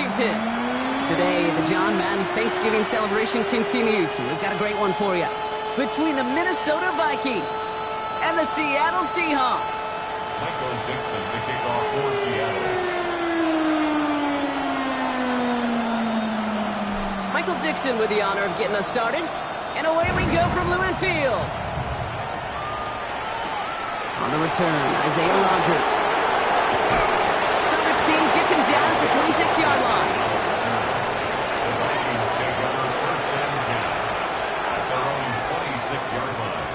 Washington. Today, the John Madden Thanksgiving celebration continues, and we've got a great one for you. Between the Minnesota Vikings and the Seattle Seahawks. Michael Dixon to kick off for Seattle. Michael Dixon with the honor of getting us started. And away we go from Lumen Field. On the return, Isaiah Rodgers. Coverage team gets him down at the 26-yard line. The Vikings take over first and 10 at their own 26-yard line.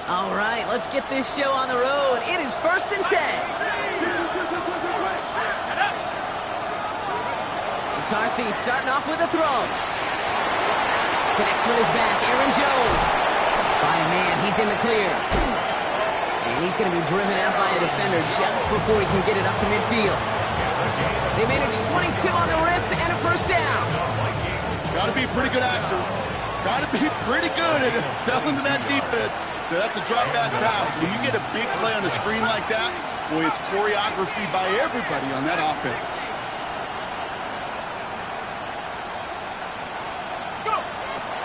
All right, let's get this show on the road. It is first and 10. McCarthy starting off with a throw. Connects with his back. Aaron Jones. By a man, he's in the clear. And he's going to be driven out by a defender just before he can get it up to midfield. They manage 22 on the rip and a first down. Got to be a pretty good actor. Got to be pretty good at selling to that defense. That's a drop back pass. When you get a big play on the screen like that, boy, it's choreography by everybody on that offense.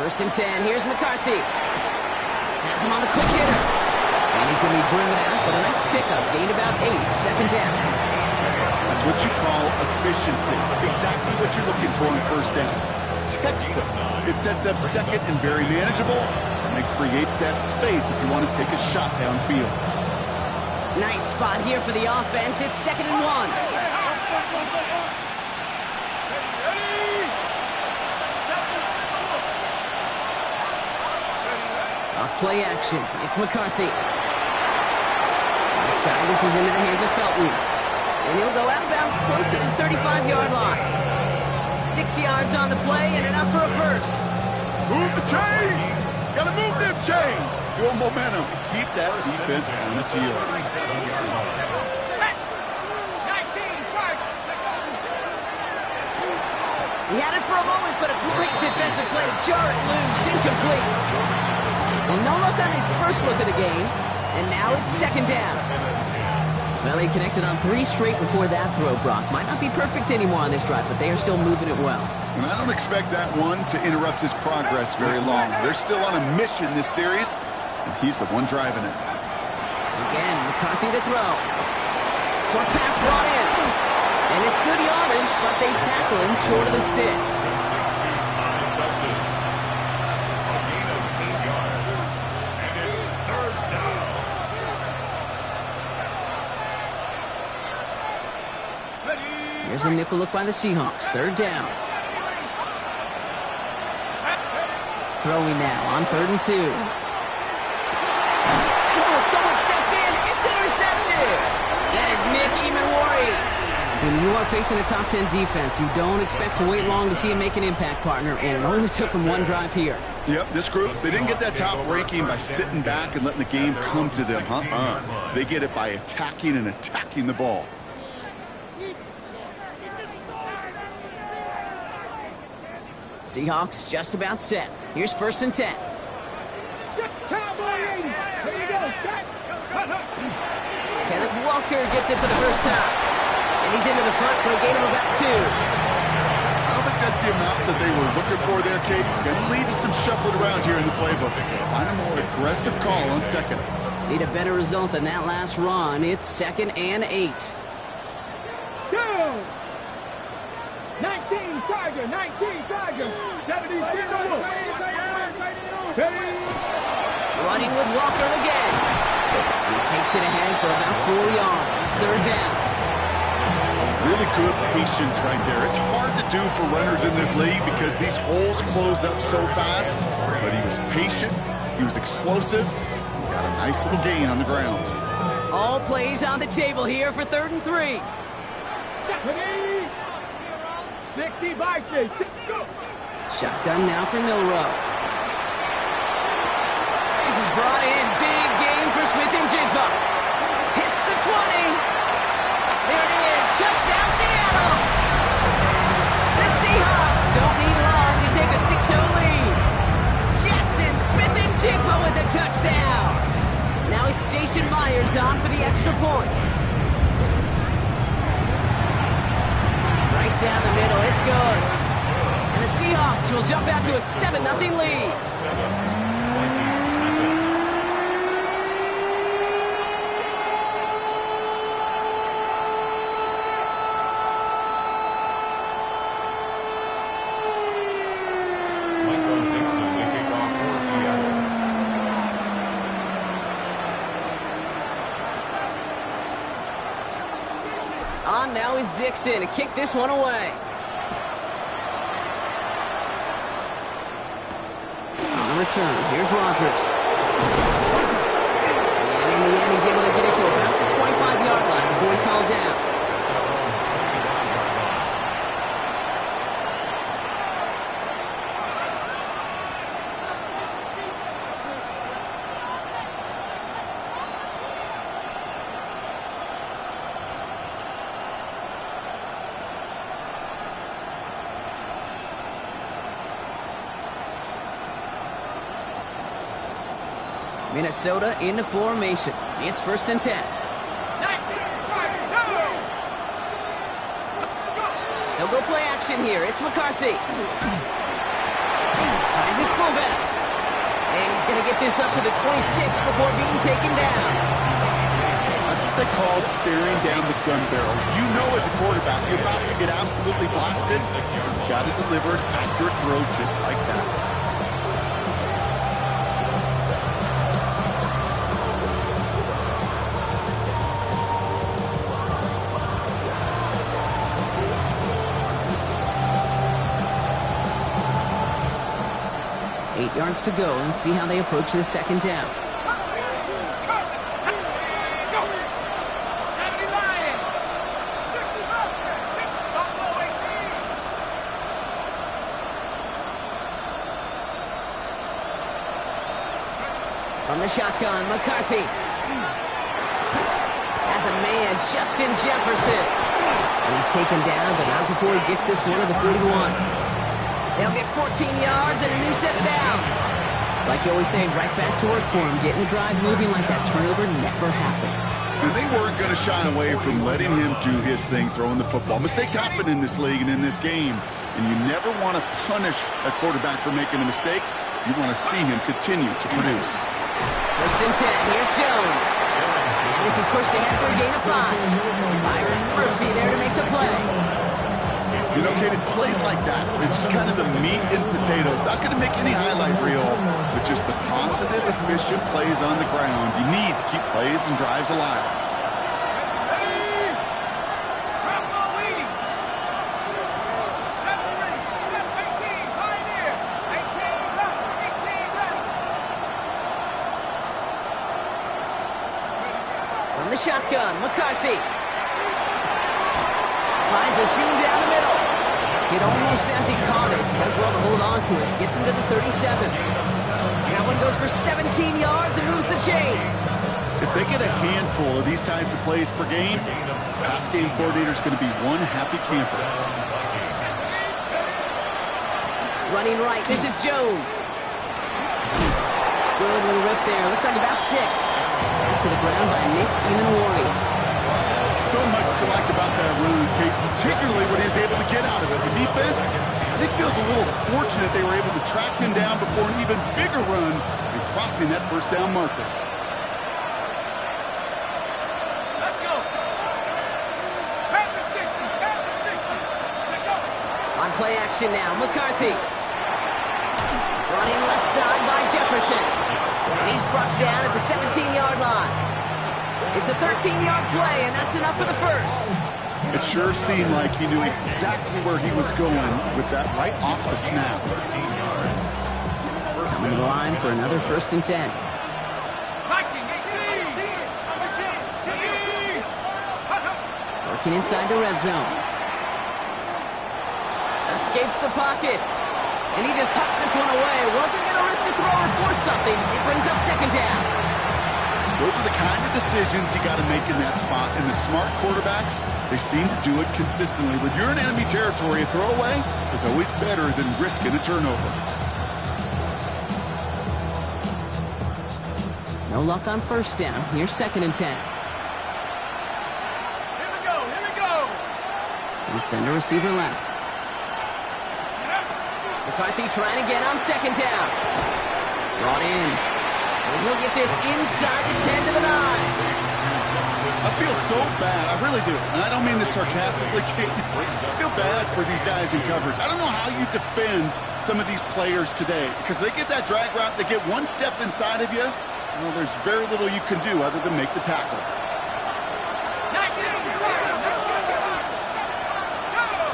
First and 10. Here's McCarthy. Has him on the quick hitter. And he's going to be driven out, but a nice pickup. Gained about 8. Second down. That's what you call efficiency. Exactly what you're looking for on first down. Textbook. It sets up second and very manageable, and it creates that space if you want to take a shot downfield. Nice spot here for the offense. It's second and 1. Off play action. It's McCarthy. Outside, this is into the hands of Felton. And he'll go out of bounds close to the 35-yard line. 6 yards on the play and enough for a first. Move the chains! Gotta move them chains! Your momentum. Keep that defense on its heels. He had it for a moment, but a great defensive play to jar it loose. Incomplete. Well, no luck on his first look of the game. And now it's second down. Well, he connected on 3 straight before that throw, Brock. Might not be perfect anymore on this drive, but they are still moving it well. And I don't expect that one to interrupt his progress very long. They're still on a mission this series, and he's the one driving it. Again, McCarthy to throw. Short pass brought in. And it's good yardage, but they tackle him short of the sticks. Here's a nickel look by the Seahawks. Third down. Throwing now on 3rd and 2. Oh, someone stepped in. It's intercepted. That is Nick Emenwari. When you are facing a top 10 defense, you don't expect to wait long to see him make an impact, partner, and it only took him one drive here. Yep, this group, they didn't get that top ranking by sitting back and letting the game come to them. They get it by attacking and attacking the ball. Seahawks just about set. Here's 1st and 10. Kenneth Walker gets it for the first time. And he's into the front for a gain of about 2. I don't think that's the amount that they were looking for there, Kate. Going to lead to some shuffling around here in the playbook. Find a more aggressive call on second. Need a better result than that last run. It's 2nd and 8. 19 Tiger, 19 Tiger, 70 Running with Walker again. He takes it ahead for about 4 yards. It's 3rd down. Really good patience right there. It's hard to do for runners in this league because these holes close up so fast. But he was patient. He was explosive. He got a nice little gain on the ground. All plays on the table here for 3rd and 3. 60 Vikings. Shotgun now for Milrow. This is brought in. Big game for Smith and Jigba. Hits the 20. There it is. Touchdown, Seattle. The Seahawks don't need long to take a Seahawks will jump out to a 7-0 lead. On now is Dixon to kick this one away. On the return, here's Rodgers. And in the end, he's able to get it to about the 25-yard line before he's hauled down. Minnesota in the formation. It's 1st and 10. They'll go play action here. It's McCarthy. Finds his fullback. And he's going to get this up to the 26 before being taken down. That's what they call staring down the gun barrel. You know as a quarterback, you're about to get absolutely blasted. You've got to deliver an accurate throw just like that. Yards to go. Let's see how they approach the 2nd down. From the shotgun, McCarthy has a man, Justin Jefferson. And he's taken down, but not before he gets this one to the 41. They'll get 14 yards and a new set of downs. It's like you always say, right back to work for him. Getting the drive moving like that turnover never happened. And they weren't going to shy away from letting him do his thing, throwing the football. Mistakes happen in this league and in this game. And you never want to punish a quarterback for making a mistake. You want to see him continue to produce. 1st and 10. Here's Jones. And this is pushed ahead for a gain of 5. Byron Murphy there to make the play. You know, kid, it's plays like that. It's just kind of the meat and potatoes. Not going to make any highlight reel, but just the positive, efficient plays on the ground. You need to keep plays and drives alive. From the shotgun, McCarthy finds a seam down the middle. It almost as he caught it. Does well to hold on to it. Gets him to the 37. That one goes for 17 yards and moves the chains. If they get a handful of these types of plays per game, pass game coordinator is going to be one happy camper. Running right, this is Jones. Good little rip there. Looks like about 6. To the ground by Nick Emanwari. So much to like about that run, Kate, particularly when he was able to get out of it. The defense, I think, feels a little fortunate they were able to track him down before an even bigger run and crossing that 1st down marker. Let's go. Back to 60. Back to 60. Let's go. On play action now, McCarthy. Running left side by Jefferson. And he's brought down at the 17-yard line. It's a 13-yard play, and that's enough for the 1st. It sure seemed like he knew exactly where he was going with that right off the snap. Coming to the line for another 1st and 10. Working inside the red zone. Escapes the pocket. And he just hucks this one away. Wasn't going to risk a throw or force something. It brings up 2nd down. Those are the kind of decisions you got to make in that spot. And the smart quarterbacks, they seem to do it consistently. When you're in enemy territory, a throwaway is always better than risking a turnover. No luck on 1st down. Here's 2nd and 10. Here we go. Here we go. And send a receiver left. McCarthy trying again on second down. Brought in. And he'll get this inside the 10 to the 9. I feel so bad. I really do. And I don't mean this sarcastically, Kate. I feel bad for these guys in coverage. I don't know how you defend some of these players today because they get that drag route, they get one step inside of you. Well, there's very little you can do other than make the tackle.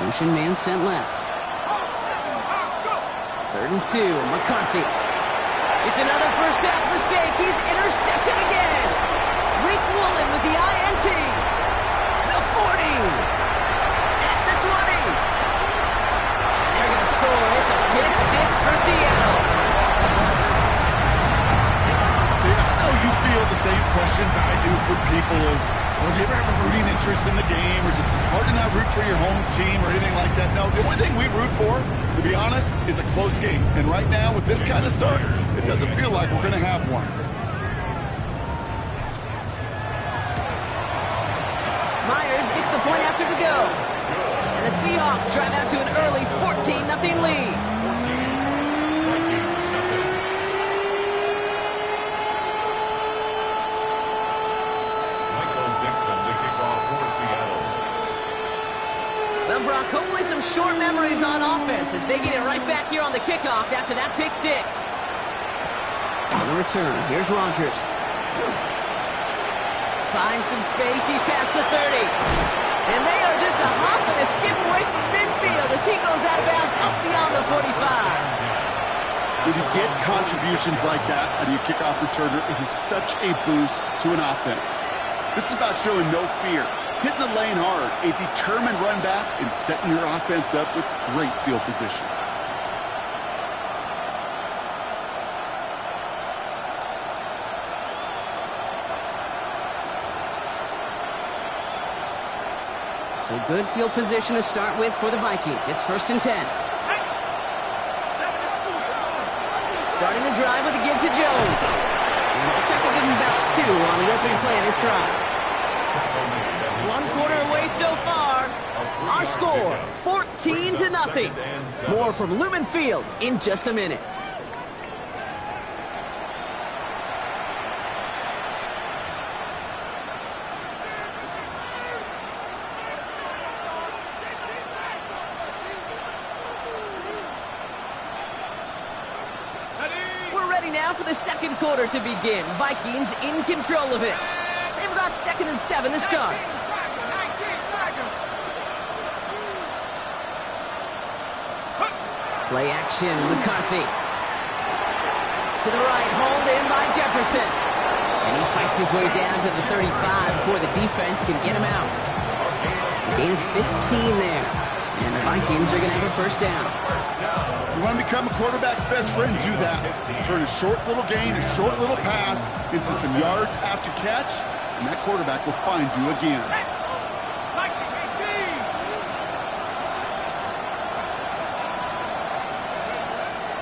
Motion man sent left. 3rd and 2, McCarthy. It's another first half mistake. He's intercepted again. Rick Woolen with the INT. The 40. At the 20. And they're going to score. It's a pick 6 for Seattle. I know you feel the same questions I do from people as, well, do you ever have a rooting interest in the game? Or is it hard to not root for your home team or anything like that? No, the only thing we root for, to be honest, is a close game. And right now, with this kind of start, it doesn't feel like we're going to have one. Myers gets the point after to go. And the Seahawks drive out to an early 14-0 lead. Well, Brock, hopefully some short memories on offense as they get it right back here on the kickoff after that pick 6. On the return, here's Rodgers. Finds some space, he's past the 30. And they are just a hop and a skip away from midfield as he goes out of bounds up beyond the 45. When you get contributions like that out of your kickoff returner, it is such a boost to an offense. This is about showing no fear. Hitting the lane hard, a determined run back, and setting your offense up with great field position. So good field position to start with for the Vikings. It's 1st and 10. Starting the drive with a give to Jones. Looks like they'll give him about 2 on the opening play of this drive. 1 quarter away so far. Our score, 14-0. More from Lumen Field in just a minute. We're ready now for the second quarter to begin. Vikings in control of it. They've got 2nd and 7 to start. Play action, McCarthy. To the right, hauled in by Jefferson. And he fights his way down to the 35 before the defense can get him out. Gain 15 there. And the Vikings are going to have a first down. You want to become a quarterback's best friend, do that. Turn a short little gain, a short little pass into some yards after catch, and that quarterback will find you again.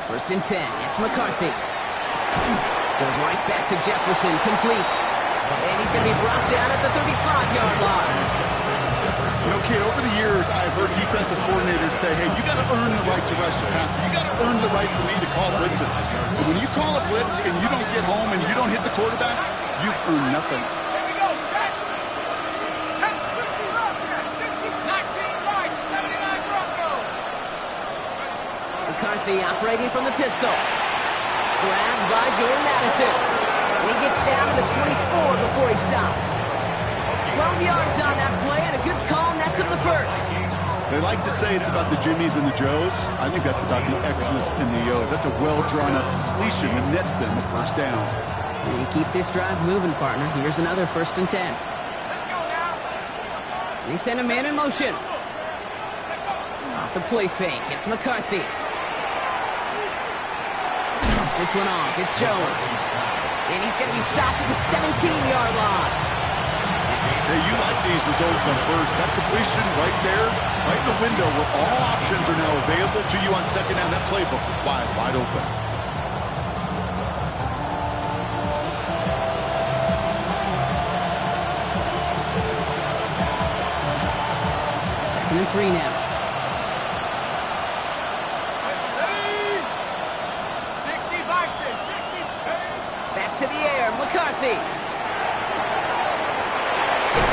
1st and 10. It's McCarthy. Goes right back to Jefferson. Complete. And he's going to be brought down at the 35-yard line. You know, kid, over the years, I've heard defensive coordinators say, hey, you got to earn the right to rush the passer. You got to earn the right for me to call blitzes. But when you call a blitz and you don't get home and you don't hit the quarterback, you've earned nothing. McCarthy operating from the pistol. Grabbed by Jordan Addison. And he gets down to the 24 before he stopped. 12 yards on that play and a good call nets him the first. They like to say it's about the Jimmies and the Joes. I think that's about the X's and the O's. That's a well-drawn-up completion that nets them the first down. And you keep this drive moving, partner. Here's another 1st and 10. And he sent a man in motion. Off the play fake. It's McCarthy. Drops this one off. It's Jones. And he's going to be stopped at the 17-yard line. Hey, you like these results on first. That completion right there, right in the window where all options are now available to you on second down. That playbook wide open. Second and 3 now. McCarthy.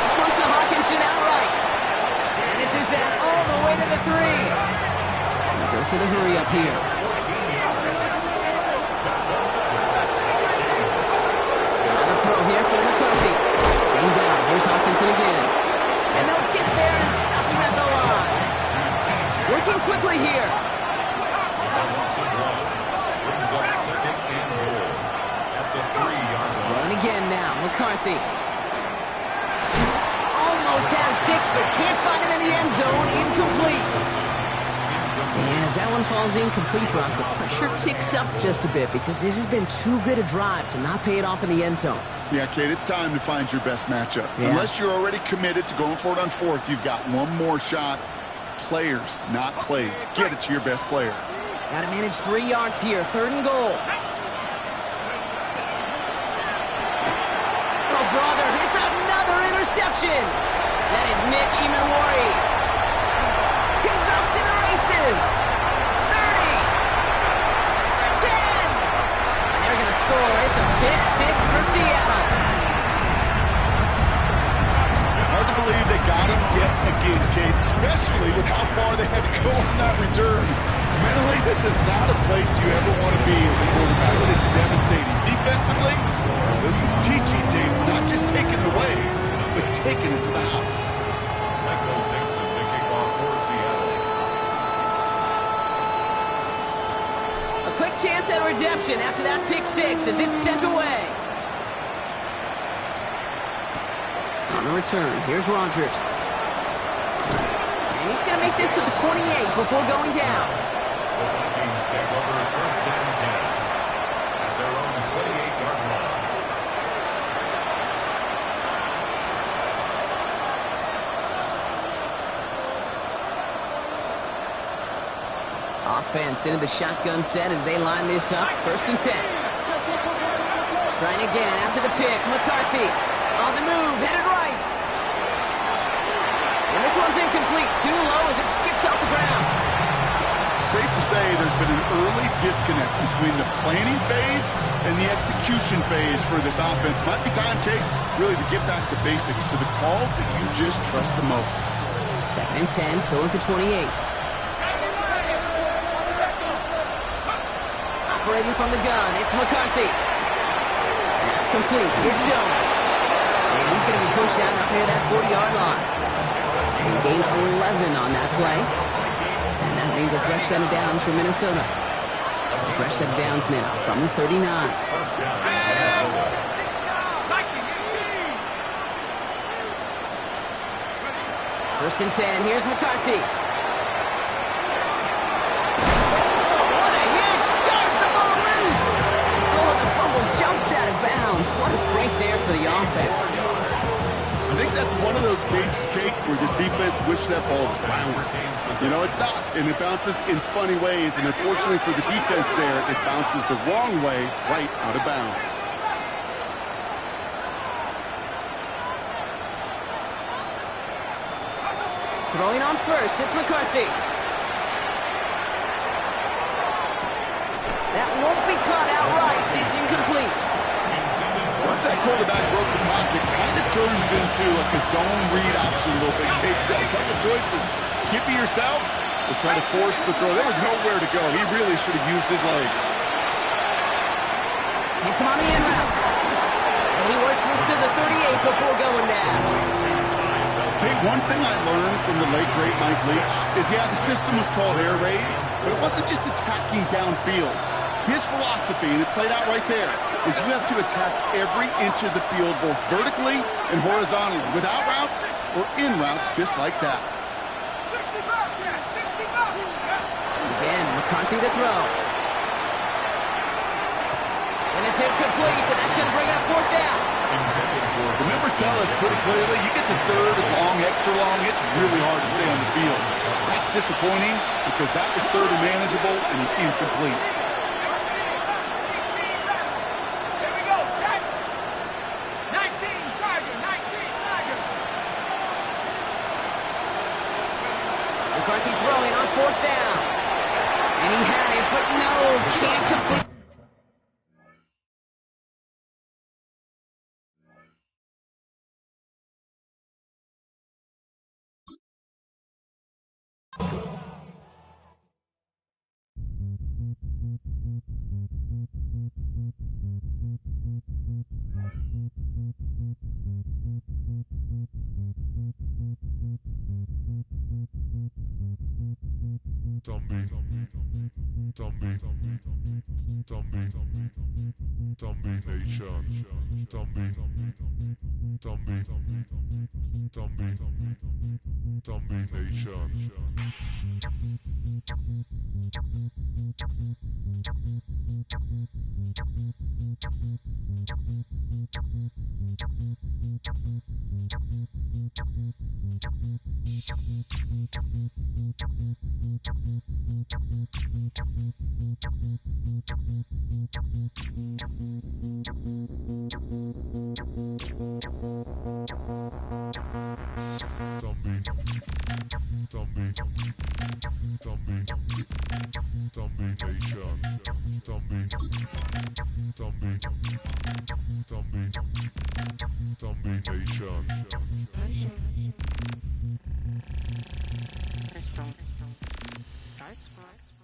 This one's to Hawkinson outright. And this is down all the way to the 3. He goes to the hurry up here. Another throw here for McCarthy. Same down. Here's Hawkinson again. And they'll get there and stop him at the line. Working quickly here. Brings up second and goal at the 3-yard line. Run again now. McCarthy. Almost has 6, but can't find him in the end zone. Incomplete. And as that one falls incomplete, Brock, the pressure ticks up just a bit because this has been too good a drive to not pay it off in the end zone. Yeah, Kate, it's time to find your best matchup. Yeah. Unless you're already committed to going for it on 4th, you've got one more shot. Players, not plays. Get it to your best player. Got to manage 3 yards here. 3rd and goal. Oh, brother, it's another interception. That is Nick Imanwari. He's off to the races. 30. 10. And they're going to score. It's a pick 6 for Seattle. Hard to believe they got him yet again, Kate, especially with how far they had to go on that return. Mentally, this is not a place you ever want to be as a quarterback. It is devastating. Defensively, this is teaching tape, not just taking it away, but taking it to the house. Michael Dixon, the kickoff for Seattle. A quick chance at redemption after that pick 6 as it's sent away. On the return, here's Rodgers. And he's going to make this to the 28 before going down. The Vikings take over first and 10 at their own 28-yard line. Offense into the shotgun set as they line this up. 1st and 10. Trying again after the pick. McCarthy on the move, headed right. And this one's incomplete. Too low as it skips off the ground. Safe to say there's been an early disconnect between the planning phase and the execution phase for this offense. Might be time, Kate, really to get back to basics, to the calls that you just trust the most. 2nd and 10, still at the 28. Operating from the gun, it's McCarthy. That's complete. Here's Jones. And he's going to be pushed out up near that 40-yard line. He gained 11 on that play. And that means a fresh set of downs for Minnesota. So a fresh set of downs now from the 39. First down, Minnesota. First and 10. Here's McCarthy. What a hit! Starts the ball loose! Oh, the fumble jumps out of bounds. What a break there for the offense. I think that's one of those cases, Kate, where this defense wished that ball was bounced. You know, it's not, and it bounces in funny ways, and unfortunately for the defense there, it bounces the wrong way, right out of bounds. Throwing on first, it's McCarthy. That won't be caught outright. It's incomplete. Once that quarterback broke the pocket, kind of turns into like a zone read option a little bit. Kate, you've got a couple choices. Keep it yourself or try to force the throw. There was nowhere to go. He really should have used his legs. Hits him on the end route. And he works this to the 38 before going down. Kate, one thing I learned from the late, great Mike Leach is, yeah, the system was called air raid, but it wasn't just attacking downfield. His philosophy, and it played out right there, is you have to attack every inch of the field, both vertically and horizontally, without routes or in routes, just like that. Again, McCarthy to throw. And it's incomplete, and that's going to bring up 4th down. The numbers tell us pretty clearly, you get to 3rd and long, extra long, it's really hard to stay on the field. That's disappointing because that was 3rd and manageable and incomplete. McCarthy throwing on 4th down. And he had it, but no, can't complete. Richtung Salzburg.